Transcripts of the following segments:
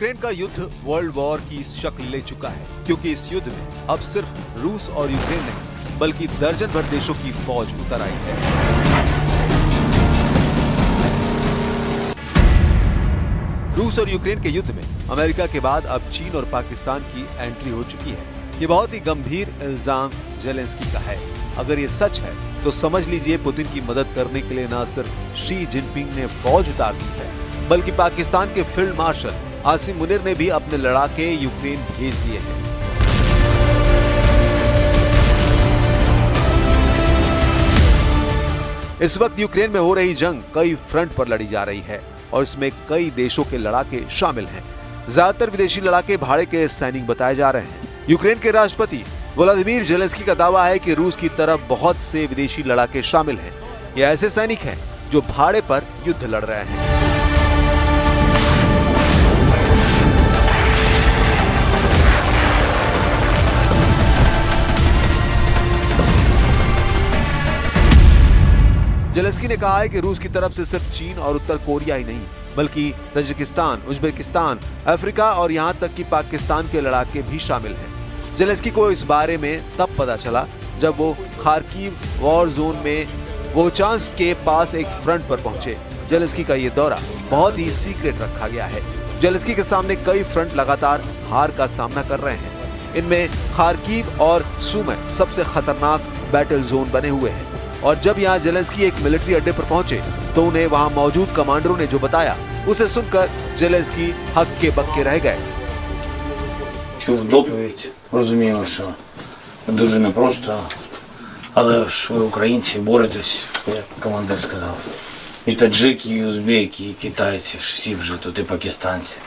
Ukraine का युद्ध world war की शक्ल ले चुका है, क्योंकि इस युद्ध में अब सिर्फ रूस और यूक्रेन नहीं बल्कि दर्जन भर देशों की फौज उतर आई है। रूस और यूक्रेन के युद्ध में अमेरिका के बाद अब चीन और पाकिस्तान की एंट्री हो चुकी है। ये बहुत ही गंभीर इल्जाम जेलेंस्की का है। अगर ये सच है तो समझ लीजिए पुतिन की मदद करने के लिए न सिर्फ शी जिनपिंग ने फौज उतार दी है, बल्कि पाकिस्तान के फील्ड मार्शल आसिम मुनीर ने भी अपने लड़ाके यूक्रेन भेज दिए हैं। इस वक्त यूक्रेन में हो रही जंग कई फ्रंट पर लड़ी जा रही है और इसमें कई देशों के लड़ाके शामिल हैं। ज्यादातर विदेशी लड़ाके भाड़े के सैनिक बताए जा रहे हैं। यूक्रेन के राष्ट्रपति व्लादिमीर जेलेंस्की का दावा है कि रूस की तरफ बहुत से विदेशी लड़ाके शामिल हैं। ये ऐसे सैनिक हैं जो भाड़े पर युद्ध लड़ रहे हैं। जेलेंस्की ने कहा है कि रूस की तरफ से सिर्फ चीन और उत्तर कोरिया ही नहीं बल्कि तजिकिस्तान, उज्बेकिस्तान, अफ्रीका और यहां तक कि पाकिस्तान के लड़ाके भी शामिल हैं। जेलेंस्की को इस बारे में तब पता चला जब वो खार्किव वॉर जोन में वोचांस्क के पास एक फ्रंट पर पहुंचे। जेलेंस्की का ये दौरा बहुत ही सीक्रेट रखा गया है। जेलेंस्की के सामने कई फ्रंट लगातार हार का सामना कर रहे हैं। इनमें खार्किव और सुमी सबसे खतरनाक बैटल जोन बने हुए हैं। और जब यहाँ जेलेंस्की एक मिलिट्री अड्डे पर पहुंचे तो उन्हें वहां मौजूद कमांडरों ने जो बताया उसे सुनकर जेलेंस्की हक्के बक्के रह गए। Чув доповідь, розуміло, що дуже непросто, але ж ви, українці, боретесь, як командир сказав. І таджики, і узбеки, і китайці, всі вже тут, і пакистанці.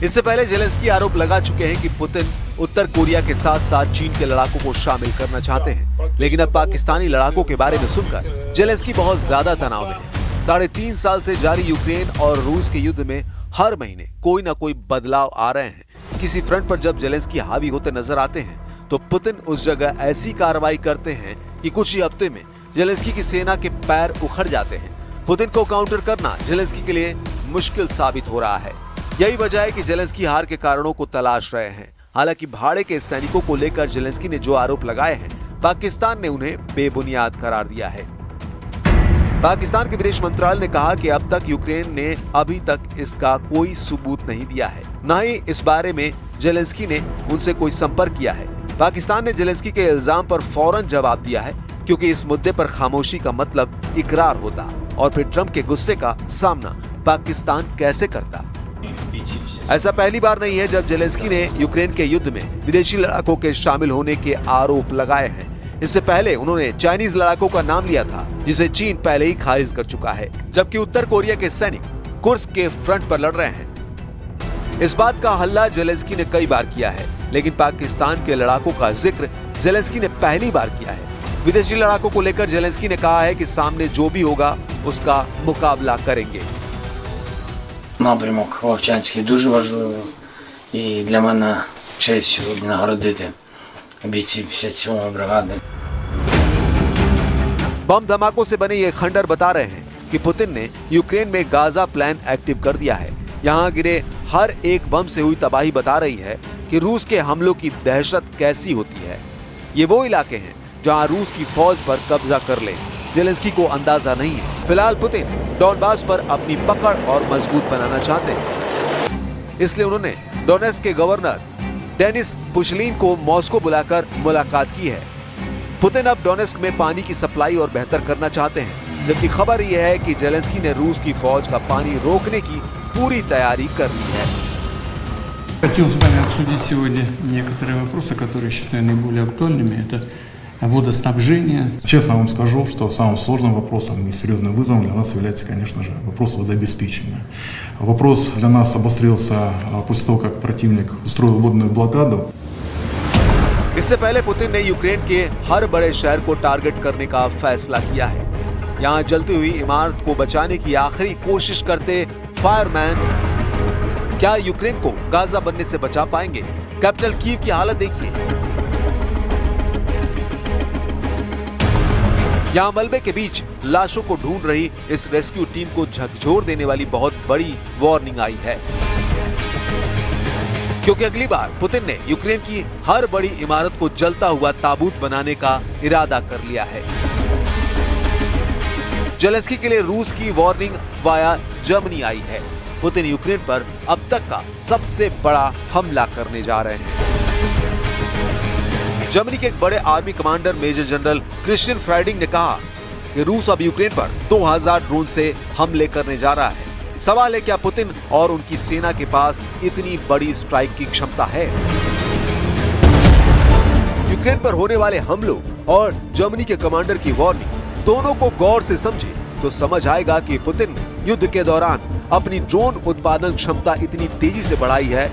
इससे पहले जेलेंस्की आरोप लगा चुके हैं कि पुतिन उत्तर कोरिया के साथ साथ चीन के लड़ाकों को शामिल करना चाहते हैं। लेकिन अब पाकिस्तानी लड़ाकों के बारे में सुनकर जेलेंस्की बहुत ज्यादा तनाव में है। 3.5 साल से जारी यूक्रेन और रूस के युद्ध में हर महीने कोई ना कोई बदलाव आ रहे हैं। किसी फ्रंट पर जब जेलेंस्की हावी होते नजर आते हैं तो पुतिन उस जगह ऐसी कार्रवाई करते हैं कि कुछ ही हफ्ते में जेलेंस्की की सेना के पैर उखड़ जाते हैं। पुतिन को काउंटर करना जेलेंस्की के लिए मुश्किल साबित हो रहा है। यही वजह है कि जेलेंस्की हार के कारणों को तलाश रहे हैं। हालांकि भाड़े के सैनिकों को लेकर जेलेंस्की ने जो आरोप लगाए हैं, पाकिस्तान ने उन्हें बेबुनियाद करार दिया है। पाकिस्तान के विदेश मंत्रालय ने कहा कि अब तक यूक्रेन ने अभी तक इसका कोई सबूत नहीं दिया है, न ही इस बारे में जेलेंस्की ने उनसे कोई संपर्क किया है। पाकिस्तान ने जेलेंस्की के इल्जाम पर फौरन जवाब दिया है, क्योंकि इस मुद्दे पर खामोशी का मतलब इकरार होता और फिर ट्रंप के गुस्से का सामना पाकिस्तान कैसे करता। ऐसा पहली बार नहीं है जब जेलेंस्की ने यूक्रेन के युद्ध में विदेशी लड़ाकों के शामिल होने के आरोप लगाए हैं। इससे पहले उन्होंने चाइनीज लड़ाकों का नाम लिया था, जिसे चीन पहले ही खारिज कर चुका है, जबकि उत्तर कोरिया के सैनिक कुर्स्क के फ्रंट पर लड़ रहे हैं। इस बात का हल्ला जेलेंस्की ने कई बार किया है, लेकिन पाकिस्तान के लड़ाकों का जिक्र जेलेंस्की ने पहली बार किया है। विदेशी लड़ाकों को लेकर जेलेंस्की ने कहा है कि सामने जो भी होगा उसका मुकाबला करेंगे। Напрямок Вовчанський дуже важливий. І для мене честь сьогодні нагородити бійців 57-ї бригади. बम धमाकों से बने ये खंडर बता रहे हैं कि पुतिन ने यूक्रेन में गाजा प्लान एक्टिव कर दिया है। यहाँ गिरे हर एक बम से हुई तबाही बता रही है कि रूस के हमलों की दहशत कैसी होती है। ये वो इलाके हैं जहाँ रूस की फौज पर कब्जा कर ले। जेलेंस्की को अंदाजा नहीं है। फिलहाल पुतिन डॉनबास पर अपनी पकड़ और मजबूत बनाना चाहते हैं, इसलिए उन्होंने डोनेट्स्क के गवर्नर डेनिस पुशलिन को मॉस्को बुलाकर मुलाकात की है। पुतिन अब डोनेट्स्क में पानी की सप्लाई और बेहतर करना चाहते हैं, जबकि खबर यह है कि जेलेंस्की ने रूस की फौज का पानी रोकने की पूरी तैयारी कर ली है। Хотел с вами обсудить сегодня некоторые вопросы, которые считаю наиболее актуальными. Это водоснабжение. Честно вам скажу, что самым сложным вопросом и серьезным вызовом для нас является, конечно же, вопрос водообеспечения. Вопрос для нас обострился после того, как противник устроил водную блокаду. इससे पहले पुतिन ने यूक्रेन के हर बड़े शहर को टारगेट करने का फैसला किया है। यहाँ जलती हुई इमारत को बचाने की आखिरी कोशिश करते फायरमैन क्या यूक्रेन को गाजा बनने से बचा पाएंगे? कैपिटल कीव की हालत देखिए। यहाँ मलबे के बीच लाशों को ढूंढ रही इस रेस्क्यू टीम को झकझोर देने वाली बहुत बड़ी वार्निंग आई है, क्योंकि अगली बार पुतिन ने यूक्रेन की हर बड़ी इमारत को जलता हुआ ताबूत बनाने का इरादा कर लिया है। जेलेंस्की के लिए रूस की वार्निंग वाया जर्मनी आई है। पुतिन यूक्रेन पर अब तक का सबसे बड़ा हमला करने जा रहे हैं। जर्मनी के एक बड़े army commander major general Christian Freuding ने कहा कि रूस अब यूक्रेन पर 2000 ड्रोन से हमले करने जा रहा है। सवाल है क्या पुतिन और उनकी सेना के पास इतनी बड़ी स्ट्राइक की क्षमता है? यूक्रेन पर होने वाले हमलों और जर्मनी के कमांडर की वार्निंग दोनों को गौर से समझे तो समझ आएगा कि पुतिन युद्ध के दौरान अपनी ड्रोन उत्पादन क्षमता इतनी तेजी से बढ़ाई है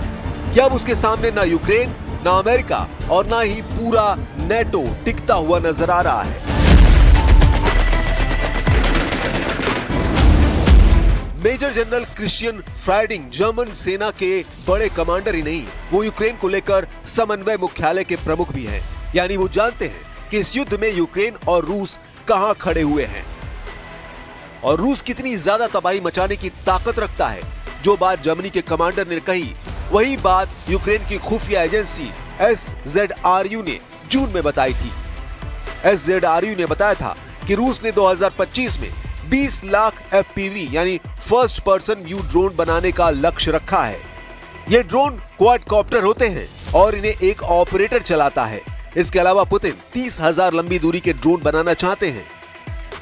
कि अब उसके सामने न यूक्रेन, न अमेरिका और न ही पूरा नेटो टिकता हुआ नजर आ रहा है। मेजर जनरल क्रिश्चियन फ्राइडिंग जर्मन सेना के बड़े कमांडर ही नहीं, वो यूक्रेन को लेकर समन्वय मुख्यालय के प्रमुख भी हैं। यानी वो जानते हैं कि इस युद्ध में यूक्रेन और रूस कहां खड़े हुए हैं और रूस कितनी ज्यादा तबाही मचाने की ताकत रखता है। जो बात जर्मनी के कमांडर ने कही, वही बात यूक्रेन की खुफिया एजेंसी SZRU ने जून में बताई थी। SZRU ने बताया था कि रूस ने 2025 में 20 लाख FPV यानी फर्स्ट पर्सन व्यू ड्रोन बनाने का लक्ष्य रखा है। ये ड्रोन क्वाडकॉप्टर होते हैं और इन्हें एक ऑपरेटर चलाता है। इसके अलावा पुतिन 30,000 लंबी दूरी के ड्रोन बनाना चाहते हैं,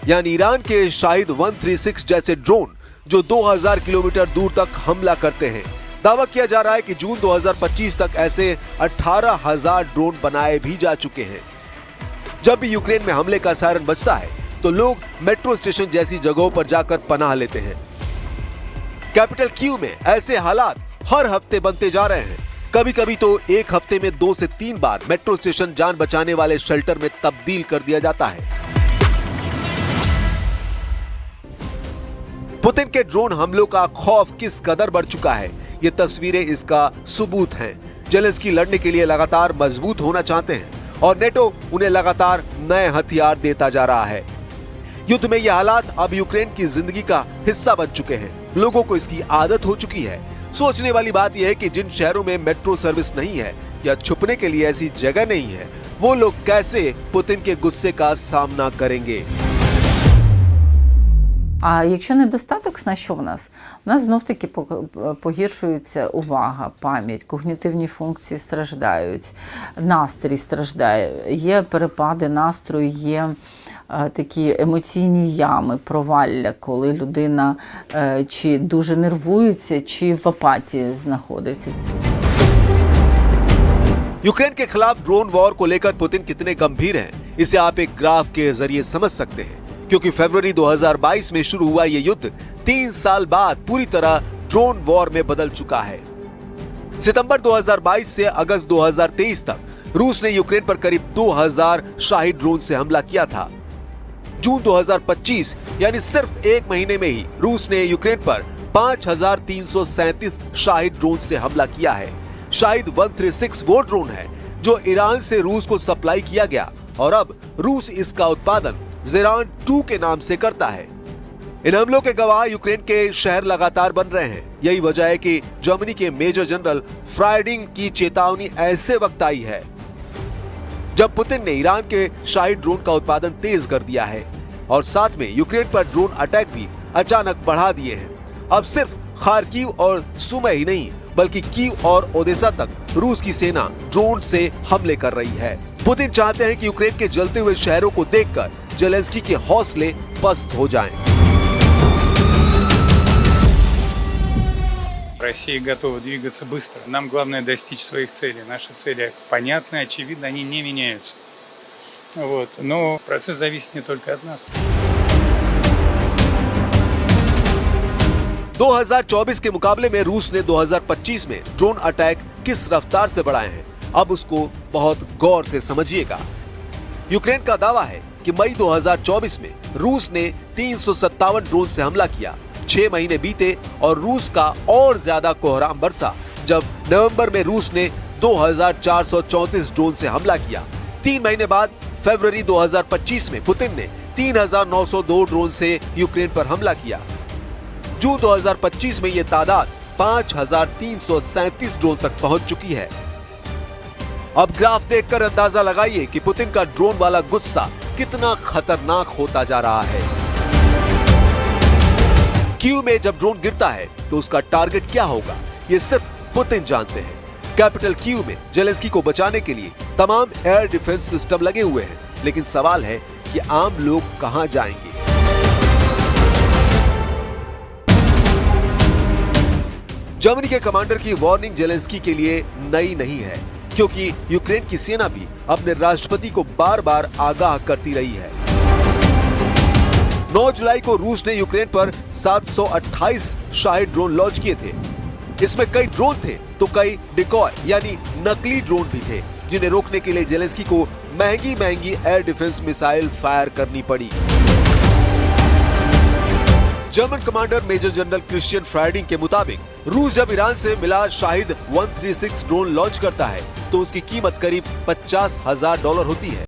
यानी ईरान के शाहिद 136 जैसे ड्रोन जो 2000 किलोमीटर दूर तक हमला करते हैं। दावा किया जा रहा है कि जून 2025 तक ऐसे 18,000 ड्रोन बनाए भी जा चुके हैं। जब भी यूक्रेन में हमले का सायरन बजता है तो लोग मेट्रो स्टेशन जैसी जगहों पर जाकर पनाह लेते हैं। कैपिटल कीव में ऐसे हालात हर हफ्ते बनते जा रहे हैं। कभी कभी तो एक हफ्ते में 2 से 3 बार मेट्रो स्टेशन जान बचाने वाले शेल्टर में तब्दील कर दिया जाता है। पुतिन के ड्रोन हमलों का खौफ किस कदर बढ़ चुका है, ये तस्वीरें इसका सबूत हैं। जेलेंस्की लड़ने के लिए लगातार मजबूत होना चाहते हैं और नेटो उन्हें लगातार नए हथियार देता जा रहा है। युद्ध में ये हालात अब यूक्रेन की जिंदगी का हिस्सा बन चुके हैं। लोगों को इसकी आदत हो चुकी है। सोचने वाली बात यह है कि जिन शहरों में मेट्रो सर्विस नहीं है या छुपने के लिए ऐसी जगह नहीं है, वो लोग कैसे पुतिन के गुस्से का सामना करेंगे। А якщо недостаток, на що в нас? У нас знов-таки погіршується увага, пам'ять, когнітивні функції страждають, настрій страждає, є перепади настрою, є такі емоційні ями, провалля, коли людина чи дуже нервується, чи в апатії знаходиться. यूक्रेन के खिलाफ ड्रोन वॉर को लेकर पुतिन कितने गंभीर हैं, इसे आप एक ग्राफ के जरिए समझ सकते हैं। क्योंकि फरवरी 2022 में शुरू हुआ ये युद्ध 3 साल बाद पूरी तरह ड्रोन वॉर में बदल चुका है। सितंबर 2022 से अगस्त 2023 तक रूस ने यूक्रेन पर करीब 2000 शाहिद ड्रोन से हमला किया था। जून 2025 यानी सिर्फ एक महीने में ही रूस ने यूक्रेन पर 5337 शाहिद ड्रोन से हमला किया है। शाहिद 136 वो ड्रोन है जो ईरान से रूस को सप्लाई किया गया और अब रूस इसका उत्पादन ज़ेरान 2 के नाम से करता है। इन हमलों के गवाह यूक्रेन के शहर लगातार बन रहे हैं। यही वजह है कि जर्मनी के मेजर जनरल फ्राइडिंग की चेतावनी ऐसे वक्त आई है जब पुतिन ने ईरान के शाहिद ड्रोन का उत्पादन तेज कर दिया है और साथ में यूक्रेन पर ड्रोन अटैक भी अचानक बढ़ा दिए हैं। अब सिर्फ खार्किव और सुमी ही नहीं बल्कि कीव और ओदेसा तक रूस की सेना ड्रोन से हमले कर रही है। पुतिन चाहते हैं कि यूक्रेन के जलते हुए शहरों को देखकर जेलेंस्की के हौसले पस्त हो जाएं। Россия готова двигаться быстро. Нам главное достичь своих целей. Наши цели понятны, очевидно, они не меняются. Вот. Но процесс зависит не только от нас. 2024 के मुकाबले में रूस ने 2025 में ड्रोन अटैक किस रफ्तार से बढ़ाए हैं, अब उसको बहुत गौर से समझिएगा। यूक्रेन का दावा है कि मई 2024 में रूस ने 357 ड्रोन से हमला किया। 6 महीने बीते और रूस का और ज्यादा कोहराम बरसा जब नवंबर में रूस ने 2434 ड्रोन से हमला किया। 3 महीने बाद फरवरी 2025 में पुतिन ने 3,902 ड्रोन से यूक्रेन पर हमला किया। जून 2025 में यह तादाद 5,337 ड्रोन तक पहुंच चुकी है। अब ग्राफ देखकर अंदाजा लगाइए कि पुतिन का ड्रोन वाला गुस्सा कितना खतरनाक होता जा रहा है। कीव में जब ड्रोन गिरता है तो उसका टारगेट क्या होगा, ये सिर्फ पुतिन जानते हैं। कैपिटल कीव में जेलेंस्की को बचाने के लिए तमाम एयर डिफेंस सिस्टम लगे हुए हैं, लेकिन सवाल है कि आम लोग कहां जाएंगे। जर्मनी के कमांडर की वार्निंग जेलेंस्की के लिए नई नहीं है, क्योंकि यूक्रेन की सेना भी अपने राष्ट्रपति को बार बार आगाह करती रही है। 9 जुलाई को रूस ने यूक्रेन पर 728 शाहिद ड्रोन लॉन्च किए थे। इसमें कई ड्रोन थे तो कई डिकॉय यानी नकली ड्रोन भी थे, जिन्हें रोकने के लिए जेलेंस्की को महंगी एयर डिफेंस मिसाइल फायर करनी पड़ी। German commander major general Christian Freuding के मुताबिक रूस जब ईरान से मिला शाहिद 136 ड्रोन लॉन्च करता है तो उसकी कीमत करीब $50,000 होती है।